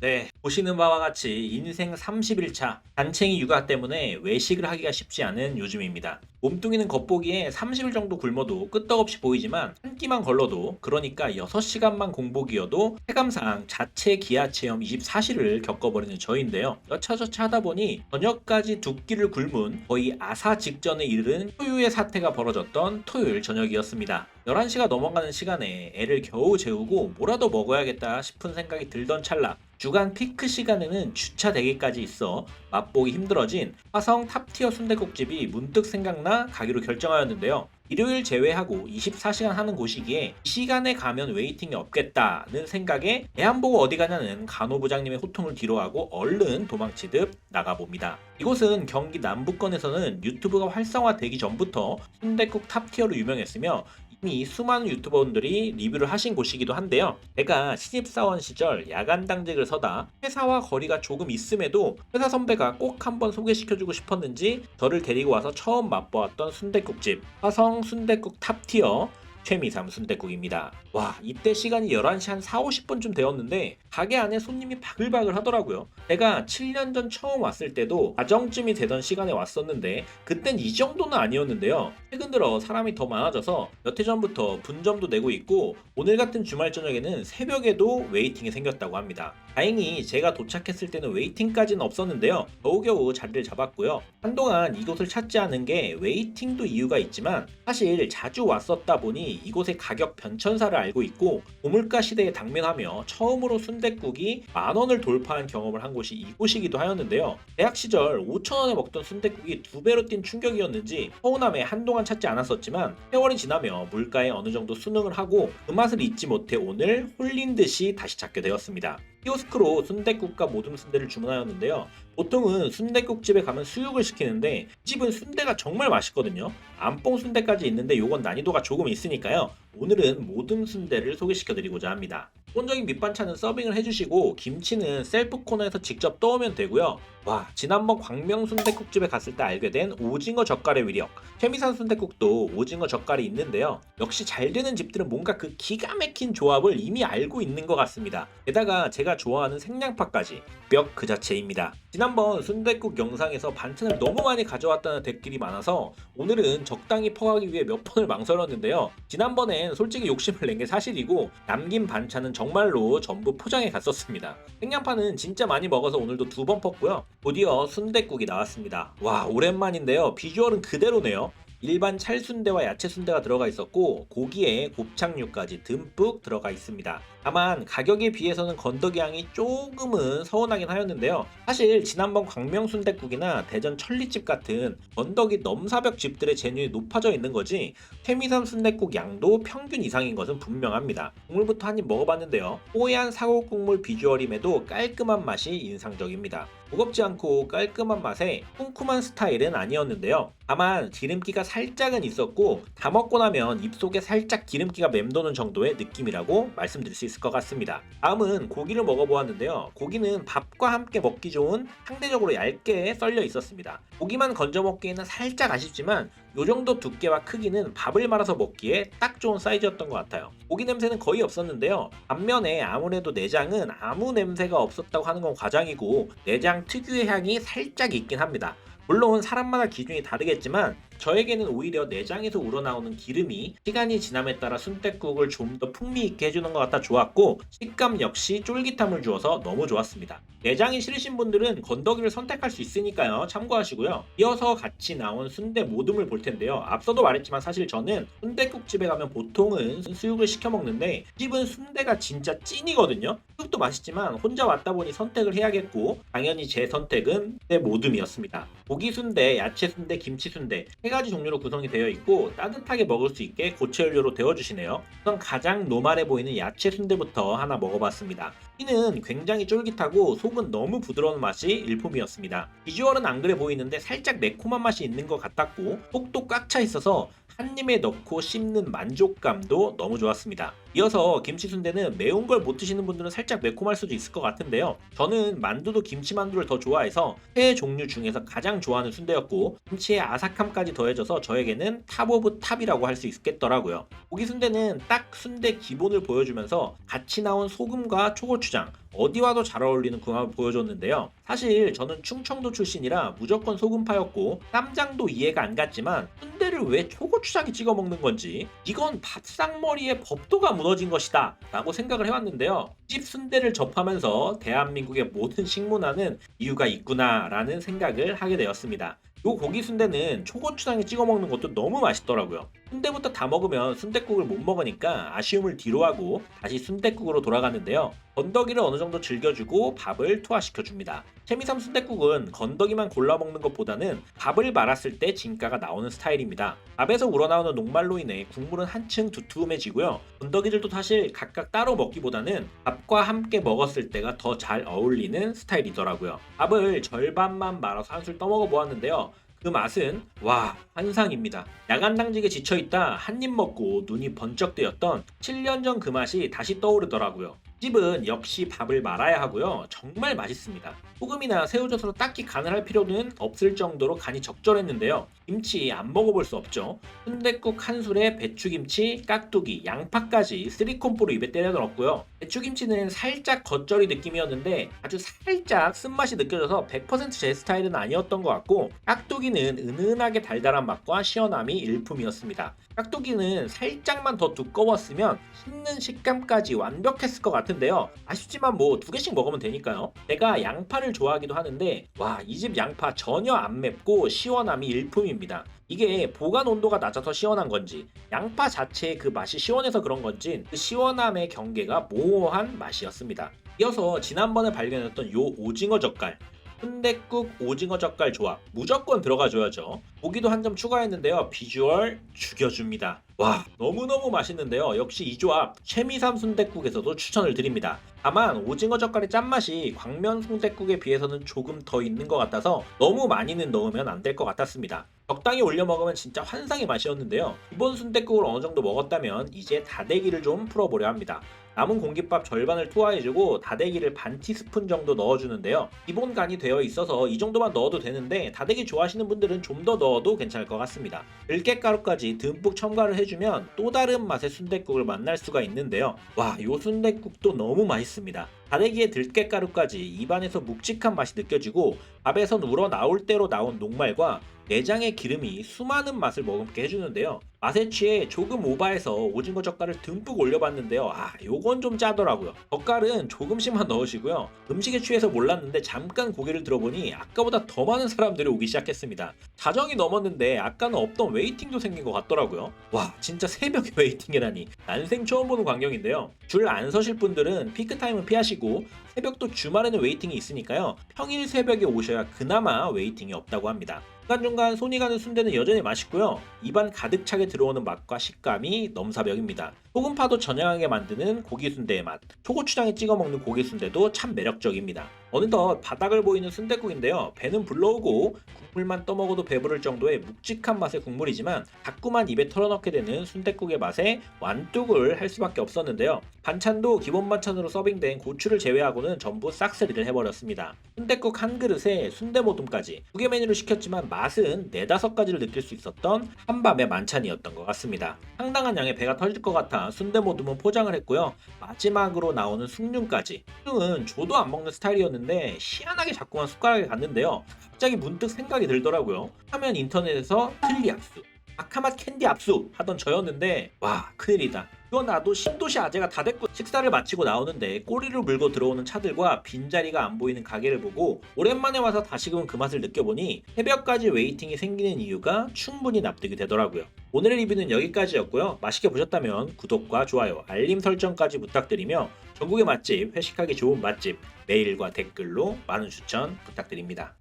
네, 보시는 바와 같이 인생 30일차 단챙이 육아 때문에 외식을 하기가 쉽지 않은 요즘입니다. 몸뚱이는 겉보기에 30일 정도 굶어도 끄떡없이 보이지만 한 끼만 걸러도 그러니까 6시간만 공복이어도 체감상 자체 기아 체험 24시를 겪어버리는 저인데요. 여차저차 하다 보니 저녁까지 두 끼를 굶은 거의 아사 직전에 이르는 초유의 사태가 벌어졌던 토요일 저녁이었습니다. 11시가 넘어가는 시간에 애를 겨우 재우고 뭐라도 먹어야겠다 싶은 생각이 들던 찰나 주간 피크 시간에는 주차 대기까지 있어 맛보기 힘들어진 화성 탑티어 순댓국집이 문득 생각나 가기로 결정하였는데요. 일요일 제외하고 24시간 하는 곳이기에 이 시간에 가면 웨이팅이 없겠다는 생각에 애 안 보고 어디 가냐는 간호부장님의 호통을 뒤로하고 얼른 도망치듯 나가봅니다. 이곳은 경기 남부권에서는 유튜브가 활성화되기 전부터 순댓국 탑티어로 유명했으며 이미 수많은 유튜버분들이 리뷰를 하신 곳이기도 한데요. 제가 신입사원 시절 야간 당직을 서다 회사와 거리가 조금 있음에도 회사 선배가 꼭 한번 소개시켜주고 싶었는지 저를 데리고 와서 처음 맛보았던 순댓국집 화성 순댓국 탑티어 최미삼 순댓국입니다. 와, 이때 시간이 11시 한 4, 50분쯤 되었는데 가게 안에 손님이 바글바글 하더라고요. 제가 7년 전 처음 왔을 때도 가정쯤이 되던 시간에 왔었는데 그땐 이 정도는 아니었는데요. 최근 들어 사람이 더 많아져서 몇 해 전부터 분점도 내고 있고 오늘 같은 주말 저녁에는 새벽에도 웨이팅이 생겼다고 합니다. 다행히 제가 도착했을 때는 웨이팅까지는 없었는데요. 겨우겨우 자리를 잡았고요. 한동안 이곳을 찾지 않은 게 웨이팅도 이유가 있지만 사실 자주 왔었다 보니 이곳의 가격 변천사를 알고 있고 고물가 시대에 당면하며 처음으로 순댓국이 10,000원을 돌파한 경험을 한 곳이 이곳이기도 하였는데요. 대학 시절 5,000원에 먹던 순댓국이 2배로 뛴 충격이었는지 서운함에 한동안 찾지 않았었지만 세월이 지나며 물가에 어느 정도 순응을 하고 그 맛을 잊지 못해 오늘 홀린 듯이 다시 찾게 되었습니다. 키오스크로 순댓국과 모듬 순대를 주문하였는데요. 보통은 순댓국집에 가면 수육을 시키는데 이 집은 순대가 정말 맛있거든요. 안뽕 순대까지 있는데 요건 난이도가 조금 있으니까요. 오늘은 모듬 순대를 소개시켜드리고자 합니다. 기본적인 밑반찬은 서빙을 해주시고 김치는 셀프 코너에서 직접 떠오면 되고요. 와, 지난번 광명 순댓국집에 갔을 때 알게 된 오징어 젓갈의 위력. 최미산 순댓국도 오징어 젓갈이 있는데요. 역시 잘 되는 집들은 뭔가 그 기가 막힌 조합을 이미 알고 있는 것 같습니다. 게다가 제가 좋아하는 생양파까지 뼈 그 자체입니다. 지난번 순댓국 영상에서 반찬을 너무 많이 가져왔다는 댓글이 많아서 오늘은 적당히 퍼가기 위해 몇 번을 망설였는데요. 지난번엔 솔직히 욕심을 낸 게 사실이고 남긴 반찬은 정말로 전부 포장해 갔었습니다. 생양파는 진짜 많이 먹어서 오늘도 2번 펐고요. 드디어 순댓국이 나왔습니다. 와, 오랜만인데요. 비주얼은 그대로네요. 일반 찰순대와 야채순대가 들어가 있었고 고기에 곱창류까지 듬뿍 들어가 있습니다. 다만 가격에 비해서는 건더기 양이 조금은 서운하긴 하였는데요. 사실 지난번 광명순댓국이나 대전 천리집 같은 건더기 넘사벽 집들의 제뉴이 높아져 있는 거지 최미삼 순댓국 양도 평균 이상인 것은 분명합니다. 국물부터 한 입 먹어봤는데요. 뽀얀 사골국물 비주얼임에도 깔끔한 맛이 인상적입니다. 무겁지 않고 깔끔한 맛에 쿰쿰한 스타일은 아니었는데요. 다만 기름기가 살짝은 있었고 다 먹고 나면 입속에 살짝 기름기가 맴도는 정도의 느낌이라고 말씀드릴 수 있을 것 같습니다. 다음은 고기를 먹어보았는데요. 고기는 밥과 함께 먹기 좋은 상대적으로 얇게 썰려 있었습니다. 고기만 건져 먹기에는 살짝 아쉽지만 이 정도 두께와 크기는 밥을 말아서 먹기에 딱 좋은 사이즈였던 것 같아요. 고기 냄새는 거의 없었는데요. 반면에 아무래도 내장은 아무 냄새가 없었다고 하는 건 과장이고 내장 특유의 향이 살짝 있긴 합니다. 물론 사람마다 기준이 다르겠지만 저에게는 오히려 내장에서 우러나오는 기름이 시간이 지남에 따라 순댓국을 좀 더 풍미있게 해주는 것 같아 좋았고 식감 역시 쫄깃함을 주어서 너무 좋았습니다. 내장이 싫으신 분들은 건더기를 선택할 수 있으니까요. 참고하시고요. 이어서 같이 나온 순대 모듬을 볼 텐데요. 앞서도 말했지만 사실 저는 순댓국집에 가면 보통은 수육을 시켜 먹는데 이 집은 순대가 진짜 찐이거든요. 수육도 맛있지만 혼자 왔다 보니 선택을 해야겠고 당연히 제 선택은 순대 모듬이었습니다. 고기 순대, 야채 순대, 김치 순대 3가지 종류로 구성이 되어 있고 따뜻하게 먹을 수 있게 고체 연료로 데워주시네요. 우선 가장 노멀해 보이는 야채 순대부터 하나 먹어봤습니다. 피는 굉장히 쫄깃하고 속은 너무 부드러운 맛이 일품이었습니다. 비주얼은 안 그래 보이는데 살짝 매콤한 맛이 있는 것 같았고 속도 꽉 차 있어서 한 입에 넣고 씹는 만족감도 너무 좋았습니다. 이어서 김치 순대는 매운 걸 못 드시는 분들은 살짝 매콤할 수도 있을 것 같은데요. 저는 만두도 김치만두를 더 좋아해서 회 종류 중에서 가장 좋아하는 순대였고 김치의 아삭함까지 더해져서 저에게는 탑 오브 탑이라고 할 수 있겠더라고요. 고기 순대는 딱 순대 기본을 보여주면서 같이 나온 소금과 초고추장, 어디와도 잘 어울리는 궁합을 보여줬는데요. 사실 저는 충청도 출신이라 무조건 소금파였고 쌈장도 이해가 안 갔지만 순대를 왜 초고추장에 찍어 먹는 건지 이건 밥상머리의 법도가 무너진 것이다 라고 생각을 해왔는데요. 집 순대를 접하면서 대한민국의 모든 식문화는 이유가 있구나 라는 생각을 하게 되었습니다. 요 고기 순대는 초고추장에 찍어 먹는 것도 너무 맛있더라고요. 순대부터 다 먹으면 순댓국을 못 먹으니까 아쉬움을 뒤로하고 다시 순댓국으로 돌아갔는데요. 건더기를 어느 정도 즐겨주고 밥을 투하시켜줍니다. 채미삼 순댓국은 건더기만 골라 먹는 것보다는 밥을 말았을 때 진가가 나오는 스타일입니다. 밥에서 우러나오는 녹말로 인해 국물은 한층 두툼해지고요. 건더기들도 사실 각각 따로 먹기보다는 밥과 함께 먹었을 때가 더 잘 어울리는 스타일이더라고요. 밥을 절반만 말아서 한 술 떠먹어 보았는데요. 그 맛은 와 환상입니다. 야간당직에 지쳐있다 한 입 먹고 눈이 번쩍 뜨였던 7년 전 그 맛이 다시 떠오르더라고요. 집은 역시 밥을 말아야 하고요. 정말 맛있습니다. 소금이나 새우젓으로 딱히 간을 할 필요는 없을 정도로 간이 적절했는데요. 김치 안 먹어볼 수 없죠. 순댓국 한 술에 배추김치, 깍두기, 양파까지 쓰리콤보로 입에 때려 넣었고요. 배추김치는 살짝 겉절이 느낌이었는데 아주 살짝 쓴맛이 느껴져서 100%제 스타일은 아니었던 것 같고 깍두기는 은은하게 달달한 맛과 시원함이 일품이었습니다. 깍두기는 살짝만 더 두꺼웠으면 씹는 식감까지 완벽했을 것 같은데요. 아쉽지만 뭐 2개씩 먹으면 되니까요. 제가 양파를 좋아하기도 하는데 와, 이 집 양파 전혀 안 맵고 시원함이 일품입니다. 이게 보관 온도가 낮아서 시원한 건지 양파 자체의 그 맛이 시원해서 그런 건지 그 시원함의 경계가 모호한 맛이었습니다. 이어서 지난번에 발견했던 요 오징어 젓갈 순댓국 오징어 젓갈 조합 무조건 들어가줘야죠. 고기도 한 점 추가했는데요. 비주얼 죽여줍니다. 와 너무너무 맛있는데요. 역시 이 조합 채미삼 순댓국에서도 추천을 드립니다. 다만 오징어 젓갈의 짠맛이 광면 순댓국에 비해서는 조금 더 있는 것 같아서 너무 많이는 넣으면 안 될 것 같았습니다. 적당히 올려 먹으면 진짜 환상의 맛이었는데요. 기본 순댓국을 어느 정도 먹었다면 이제 다대기를 좀 풀어보려 합니다. 남은 공깃밥 절반을 투하해주고 다대기를 반 티스푼 정도 넣어주는데요. 기본 간이 되어 있어서 이 정도만 넣어도 되는데 다대기 좋아하시는 분들은 좀 더 넣어도 괜찮을 것 같습니다. 들깨가루까지 듬뿍 첨가를 해주면 또 다른 맛의 순댓국을 만날 수가 있는데요. 와, 요 순댓국도 너무 맛있습니다. 다대기에 들깨가루까지 입안에서 묵직한 맛이 느껴지고 밥에선 우러나올 대로 나온 녹말과 내장의 기름이 수많은 맛을 머금게 해주는데요. 맛에 취해 조금 오바해서 오징어 젓갈을 듬뿍 올려봤는데요. 요건 좀 짜더라고요. 젓갈은 조금씩만 넣으시고요. 음식에 취해서 몰랐는데 잠깐 고개를 들어보니 아까보다 더 많은 사람들이 오기 시작했습니다. 자정이 넘었는데 아까는 없던 웨이팅도 생긴 것 같더라고요. 와 진짜 새벽에 웨이팅이라니 난생 처음 보는 광경인데요. 줄 안 서실 분들은 피크타임은 피하시고 새벽도 주말에는 웨이팅이 있으니까요. 평일 새벽에 오셔야 그나마 웨이팅이 없다고 합니다. 중간중간 손이 가는 순대는 여전히 맛있고요. 입안 가득 차게 들어오는 맛과 식감이 넘사벽입니다. 소금파도 전향하게 만드는 고기 순대의 맛, 초고추장에 찍어 먹는 고기 순대도 참 매력적입니다. 어느덧 바닥을 보이는 순댓국인데요. 배는 불러오고 국물만 떠먹어도 배부를 정도의 묵직한 맛의 국물이지만 자꾸만 입에 털어넣게 되는 순댓국의 맛에 완뚝을 할 수밖에 없었는데요. 반찬도 기본 반찬으로 서빙된 고추를 제외하고는 전부 싹쓸이를 해버렸습니다. 순댓국 한 그릇에 순대모듬까지 2개 메뉴를 시켰지만 맛은 4-5가지를 느낄 수 있었던 한밤의 만찬이었던 것 같습니다. 상당한 양의 배가 터질 것 같아 순대모듬은 포장을 했고요. 마지막으로 나오는 숭늉까지. 숭늉은 저도 안 먹는 스타일이었는데 희한하게 자꾸만 숟가락에 갔는데요. 갑자기 문득 생각이 들더라고요. 하면 인터넷에서 틀리 압수, 아카맛 캔디 압수 하던 저였는데 와 큰일이다. 이거 나도 신도시 아재가 다 됐고 식사를 마치고 나오는데 꼬리를 물고 들어오는 차들과 빈자리가 안 보이는 가게를 보고 오랜만에 와서 다시금 그 맛을 느껴보니 새벽까지 웨이팅이 생기는 이유가 충분히 납득이 되더라고요. 오늘의 리뷰는 여기까지였고요. 맛있게 보셨다면 구독과 좋아요, 알림 설정까지 부탁드리며 전국의 맛집, 회식하기 좋은 맛집 메일과 댓글로 많은 추천 부탁드립니다.